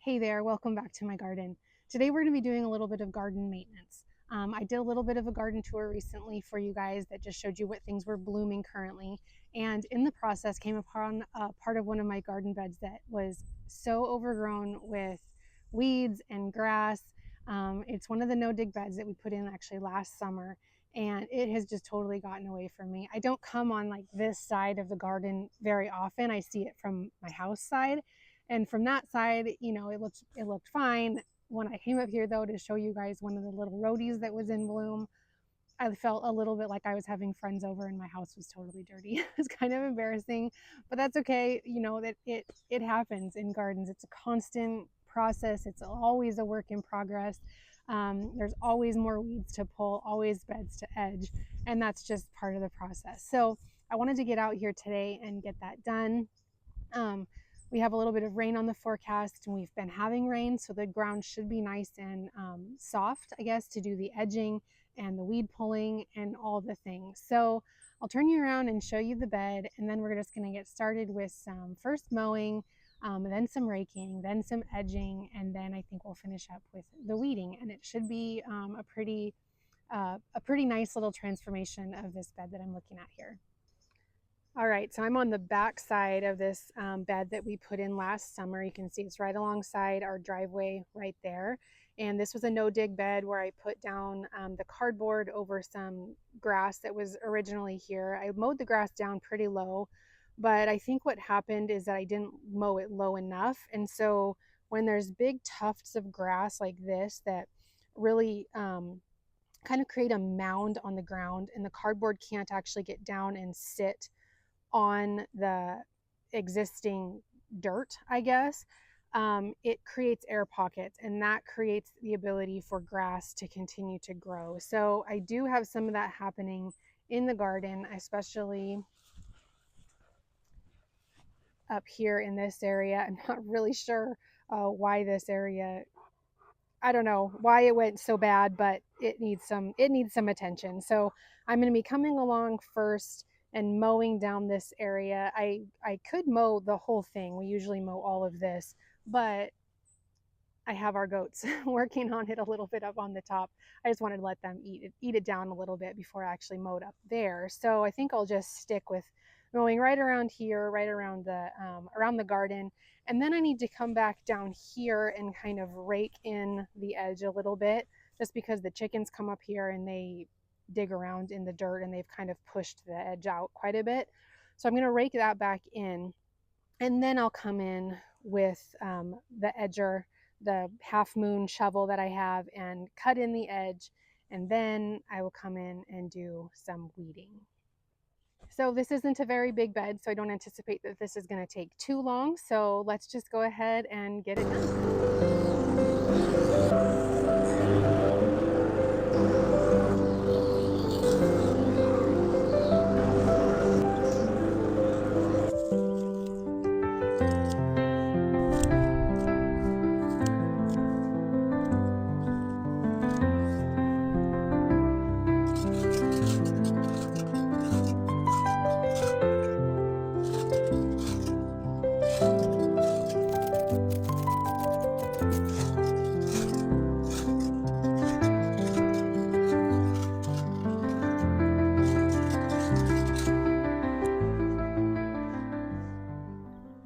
Hey there, welcome back to my garden. Today we're going to be doing a little bit of garden maintenance. I did a little bit of a garden tour recently for you guys that just showed you what things were blooming currently. And in the process came upon a part of one of my garden beds that was so overgrown with weeds and grass. It's one of the no-dig beds that we put in actually last summer, and it has just totally gotten away from me. I don't come on like this side of the garden very often. I see it from my house side. And from that side, it looked fine. When I came up here though to show you guys one of the little rhodies that was in bloom, I felt a little bit like I was having friends over and my house was totally dirty. It's kind of embarrassing, but that's okay. That it happens in gardens. It's a constant process. It's always a work in progress. There's always more weeds to pull, always beds to edge, and that's just part of the process. So I wanted to get out here today and get that done. We have a little bit of rain on the forecast, and we've been having rain, so the ground should be nice and soft, I guess, to do the edging and the weed pulling and all the things. So I'll turn you around and show you the bed, and then we're just going to get started with some first mowing, then some raking, then some edging, and then I think we'll finish up with the weeding. And it should be a pretty nice little transformation of this bed that I'm looking at here. All right, so I'm on the back side of this bed that we put in last summer. You can see it's right alongside our driveway right there. And this was a no-dig bed where I put down the cardboard over some grass that was originally here. I mowed the grass down pretty low, but I think what happened is that I didn't mow it low enough. And so when there's big tufts of grass like this that really kind of create a mound on the ground, and the cardboard can't actually get down and sit on the existing dirt, I guess, it creates air pockets, and that creates the ability for grass to continue to grow. So I do have some of that happening in the garden, especially up here in this area. I'm not really sure why this area, I don't know why it went so bad, but it needs some attention. So I'm going to be coming along first and mowing down this area. I could mow the whole thing. We usually mow all of this, but I have our goats working on it a little bit up on the top. I just wanted to let them eat it down a little bit before I actually mowed up there. So I think I'll just stick with mowing right around here, right around the garden. And then I need to come back down here and kind of rake in the edge a little bit, just because the chickens come up here and they dig around in the dirt, and they've kind of pushed the edge out quite a bit. So I'm going to rake that back in, and then I'll come in with the edger, the half moon shovel that I have, and cut in the edge, and then I will come in and do some weeding. So this isn't a very big bed, so I don't anticipate that this is going to take too long. So let's just go ahead and get it done.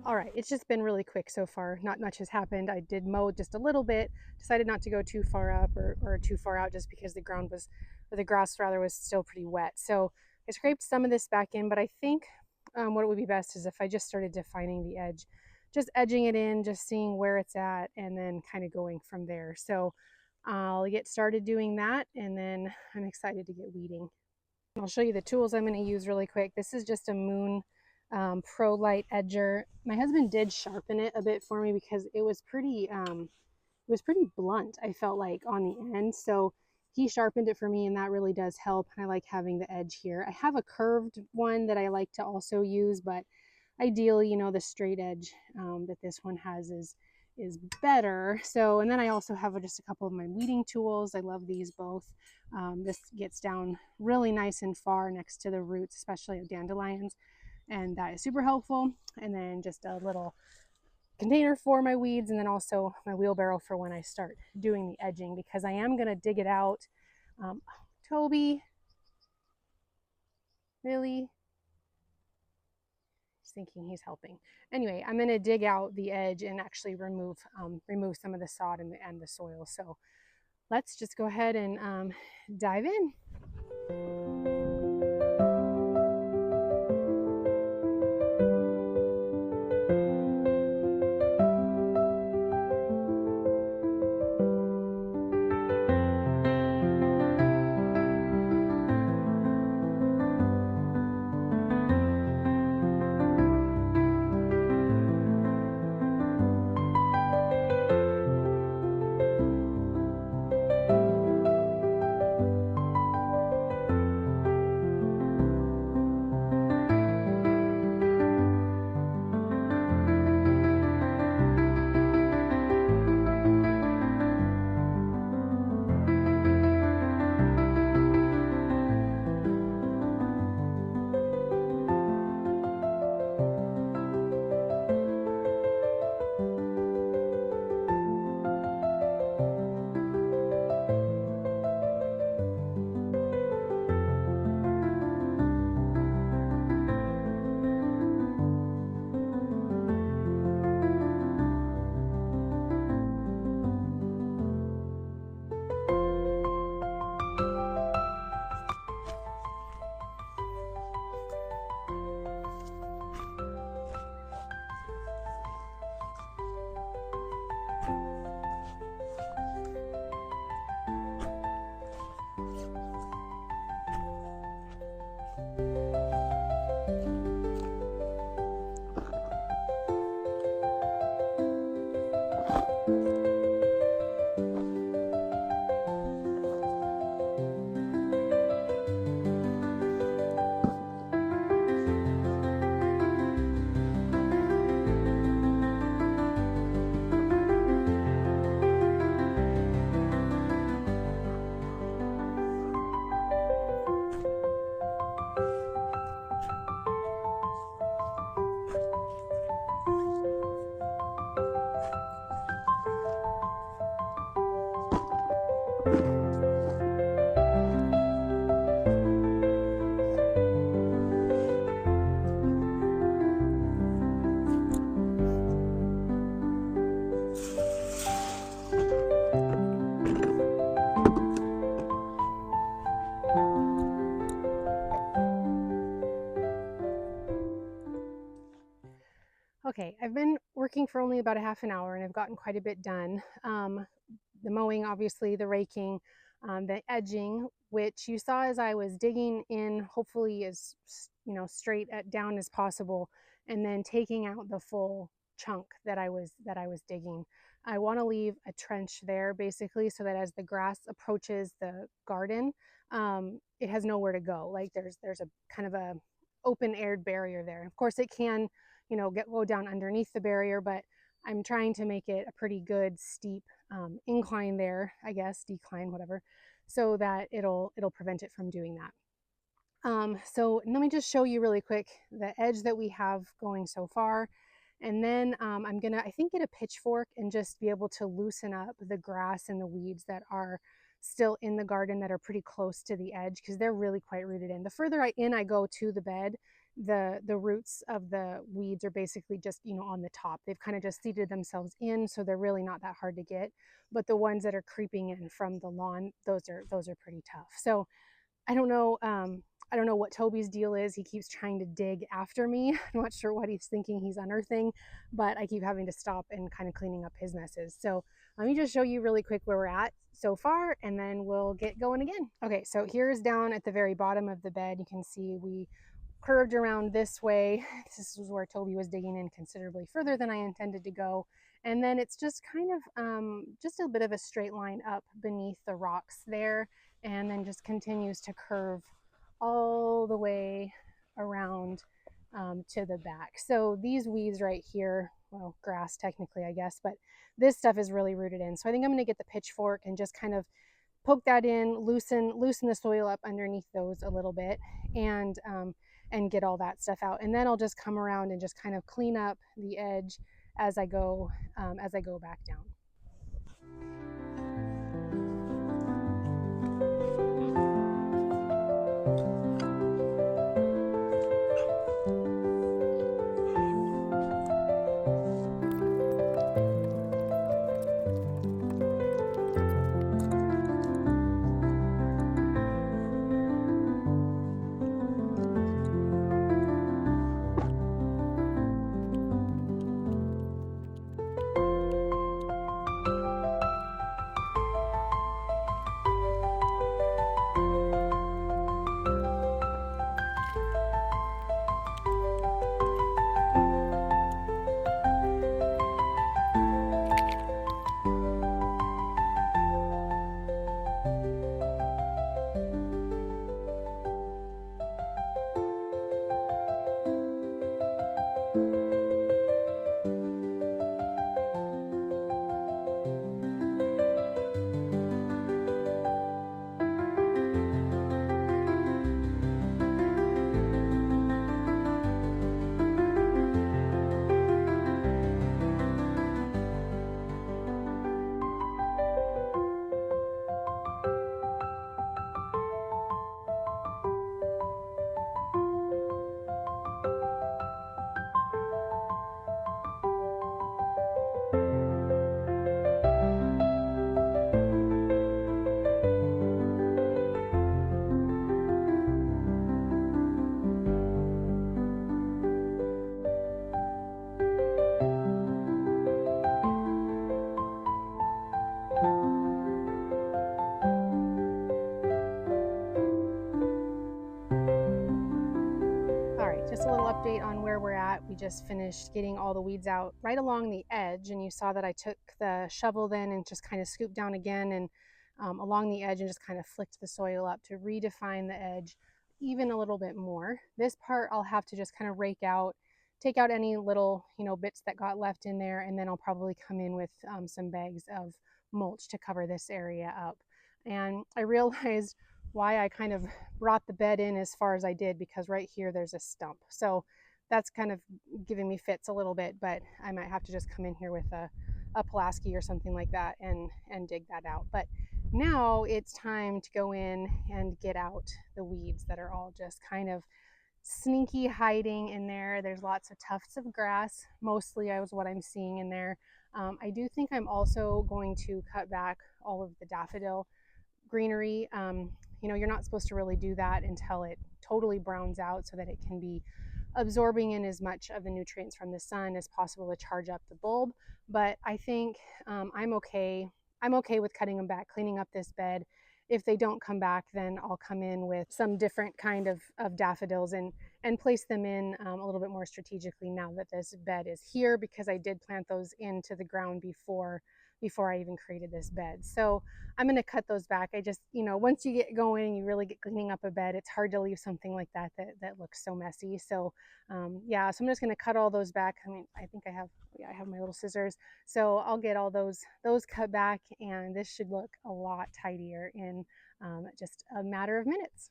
All right, it's just been really quick so far. Not much has happened. I did mow just a little bit, decided not to go too far up or too far out, just because the grass rather was still pretty wet. So I scraped some of this back in, but I think what it would be best is if I just started defining the edge, just edging it in, just seeing where it's at, and then kind of going from there. So I'll get started doing that, and then I'm excited to get weeding. I'll show you the tools I'm going to use really quick. This is just a Moon Pro Light edger. My husband did sharpen it a bit for me because it was pretty blunt, I felt like, on the end. So he sharpened it for me, and that really does help. I like having the edge here. I have a curved one that I like to also use, but ideally, the straight edge that this one has is better. So, and then I also have just a couple of my weeding tools. I love these both. This gets down really nice and far next to the roots, especially of dandelions, and that is super helpful. And then just a little container for my weeds, and then also my wheelbarrow for when I start doing the edging, because I am going to dig it out. Toby, really? He's thinking he's helping. Anyway, I'm going to dig out the edge and actually remove some of the sod and the soil. So let's just go ahead and dive in. Okay, I've been working for only about a half an hour and I've gotten quite a bit done. The mowing, obviously, the raking, the edging, which you saw as I was digging in, hopefully as straight down as possible, and then taking out the full chunk that I was digging. I want to leave a trench there basically so that as the grass approaches the garden, it has nowhere to go. Like there's a kind of a open aired barrier there. Of course, it can go down underneath the barrier, but I'm trying to make it a pretty good steep incline there, I guess, decline, whatever, so that it'll prevent it from doing that. So let me just show you really quick the edge that we have going so far. And then I'm gonna, I think, get a pitchfork and just be able to loosen up the grass and the weeds that are still in the garden that are pretty close to the edge, because they're really quite rooted in. The further I go to the bed, the roots of the weeds are basically just on the top. They've kind of just seeded themselves in, so they're really not that hard to get. But the ones that are creeping in from the lawn, those are pretty tough. So I don't know. I don't know what Toby's deal is. He keeps trying to dig after me. I'm not sure what he's thinking he's unearthing, but I keep having to stop and kind of cleaning up his messes. So let me just show you really quick where we're at so far, and then we'll get going again. Okay, so here's down at the very bottom of the bed. You can see we curved around this way. This is where Toby was digging in considerably further than I intended to go. And then it's just kind of just a bit of a straight line up beneath the rocks there, and then just continues to curve all the way around to the back. So these weeds right here, well, grass technically, I guess, but this stuff is really rooted in. So I think I'm going to get the pitchfork and just kind of poke that in, loosen the soil up underneath those a little bit, and get all that stuff out. And then I'll just come around and just kind of clean up the edge as I go back down. Just a little update on where we're at. We just finished getting all the weeds out right along the edge, and you saw that I took the shovel then and just kind of scooped down again and along the edge and just kind of flicked the soil up to redefine the edge even a little bit more. This part I'll have to just kind of rake out, take out any little bits that got left in there, and then I'll probably come in with some bags of mulch to cover this area up. And I realized why I kind of brought the bed in as far as I did, because right here there's a stump. So that's kind of giving me fits a little bit, but I might have to just come in here with a Pulaski or something like that and dig that out. But now it's time to go in and get out the weeds that are all just kind of sneaky hiding in there. There's lots of tufts of grass, mostly is what I'm seeing in there. I do think I'm also going to cut back all of the daffodil greenery. You're not supposed to really do that until it totally browns out so that it can be absorbing in as much of the nutrients from the sun as possible to charge up the bulb. But I think I'm okay with cutting them back, cleaning up this bed. If they don't come back, then I'll come in with some different kind of daffodils and place them in a little bit more strategically now that this bed is here, because I did plant those into the ground before I even created this bed. So I'm going to cut those back. I just, once you get going, you really get cleaning up a bed, it's hard to leave something like that looks so messy. So yeah, so I'm just going to cut all those back. I mean, I think I have my little scissors. So I'll get all those cut back, and this should look a lot tidier in just a matter of minutes.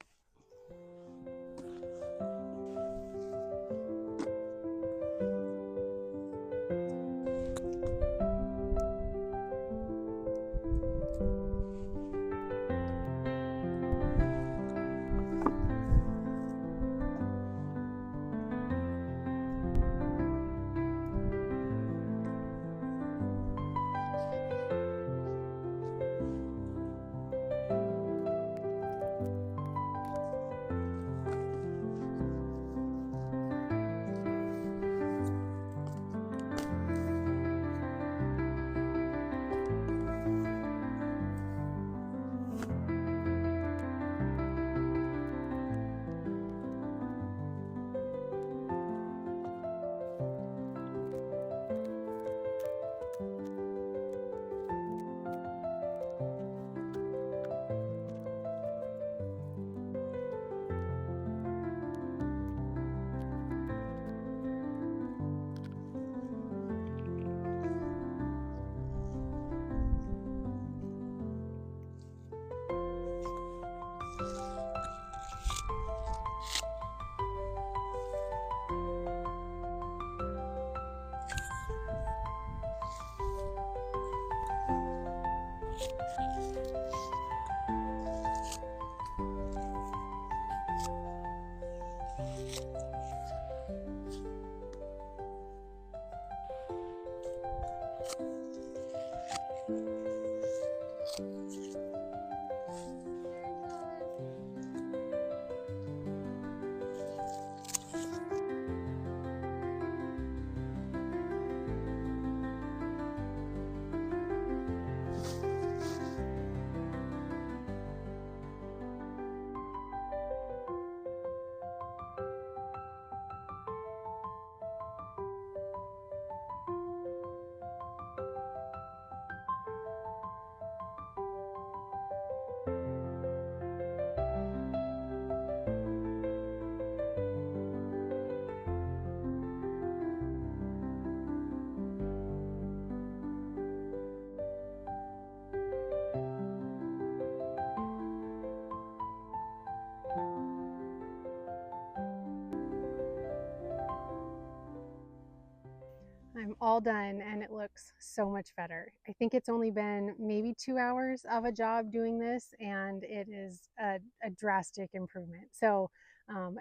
I'm all done and it looks so much better. I think it's only been maybe 2 hours of a job doing this, and it is a drastic improvement. So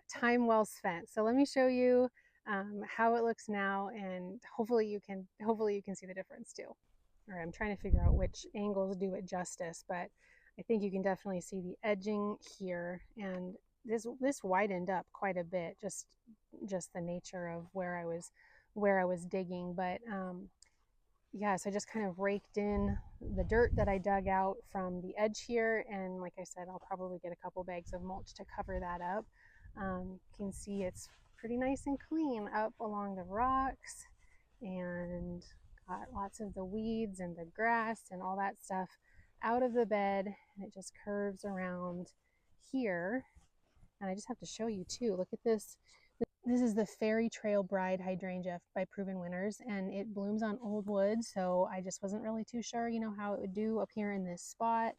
time well spent. So let me show you how it looks now, and hopefully you can see the difference too. All right, I'm trying to figure out which angles do it justice, but I think you can definitely see the edging here, and this widened up quite a bit, just the nature of where I was digging. But yeah, so I just kind of raked in the dirt that I dug out from the edge here, and like I said, I'll probably get a couple bags of mulch to cover that up. You can see it's pretty nice and clean up along the rocks, and got lots of the weeds and the grass and all that stuff out of the bed, and it just curves around here. And I just have to show you too, look at this. This is the Fairy Trail Bride hydrangea by Proven Winners, and it blooms on old wood, so I just wasn't really too sure, you know, how it would do up here in this spot.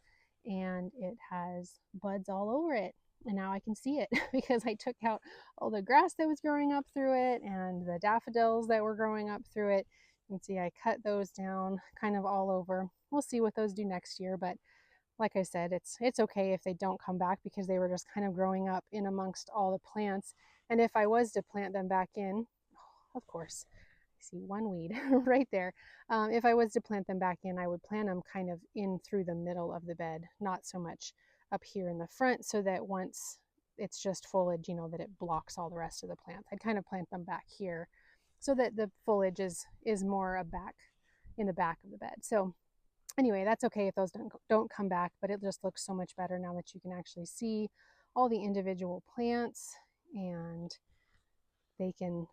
And it has buds all over it, and now I can see it because I took out all the grass that was growing up through it and the daffodils that were growing up through it. You can see I cut those down kind of all over. We'll see what those do next year, but like I said, it's okay if they don't come back because they were just kind of growing up in amongst all the plants. And if I was to plant them back in, of course, I see one weed right there. If I was to plant them back in, I would plant them kind of in through the middle of the bed, not so much up here in the front, so that once it's just foliage, you know, that it blocks all the rest of the plants. I'd kind of plant them back here so that the foliage is more in the back of the bed. So anyway, that's okay if those don't come back, but it just looks so much better now that you can actually see all the individual plants, and they can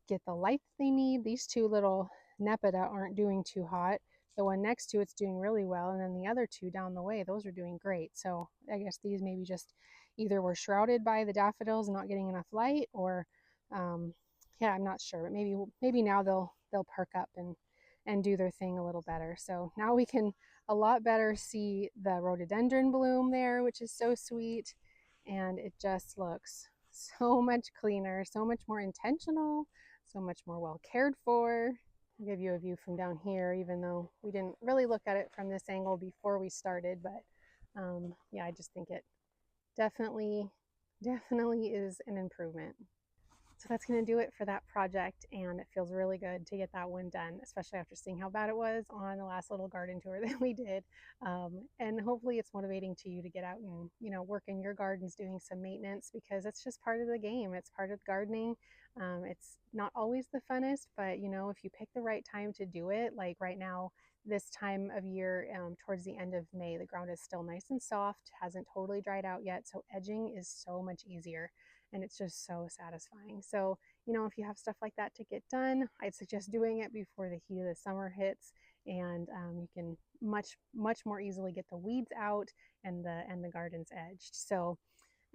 get the light they need. These two little Nepeta aren't doing too hot. The one next to it's doing really well, and then the other two down the way, those are doing great. So I guess these maybe just either were shrouded by the daffodils and not getting enough light, or yeah, I'm not sure, but maybe now they'll perk up and do their thing a little better. So now we can a lot better see the rhododendron bloom there, which is so sweet, and it just looks so much cleaner, so much more intentional, so much more well cared for. I'll give you a view from down here, even though we didn't really look at it from this angle before we started, but yeah, I just think it definitely is an improvement. So that's going to do it for that project, and it feels really good to get that one done, especially after seeing how bad it was on the last little garden tour that we did. And hopefully it's motivating to you to get out and, you know, work in your gardens doing some maintenance, because it's just part of the game. It's part of gardening. It's not always the funnest, but, you know, if you pick the right time to do it, like right now, this time of year, towards the end of May, the ground is still nice and soft, hasn't totally dried out yet, so edging is so much easier. And it's just so satisfying. So, you know, if you have stuff like that to get done, I'd suggest doing it before the heat of the summer hits, and you can much more easily get the weeds out and the gardens edged. So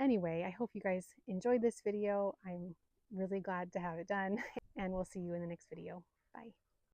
anyway, I hope you guys enjoyed this video. I'm really glad to have it done, and we'll see you in the next video. Bye.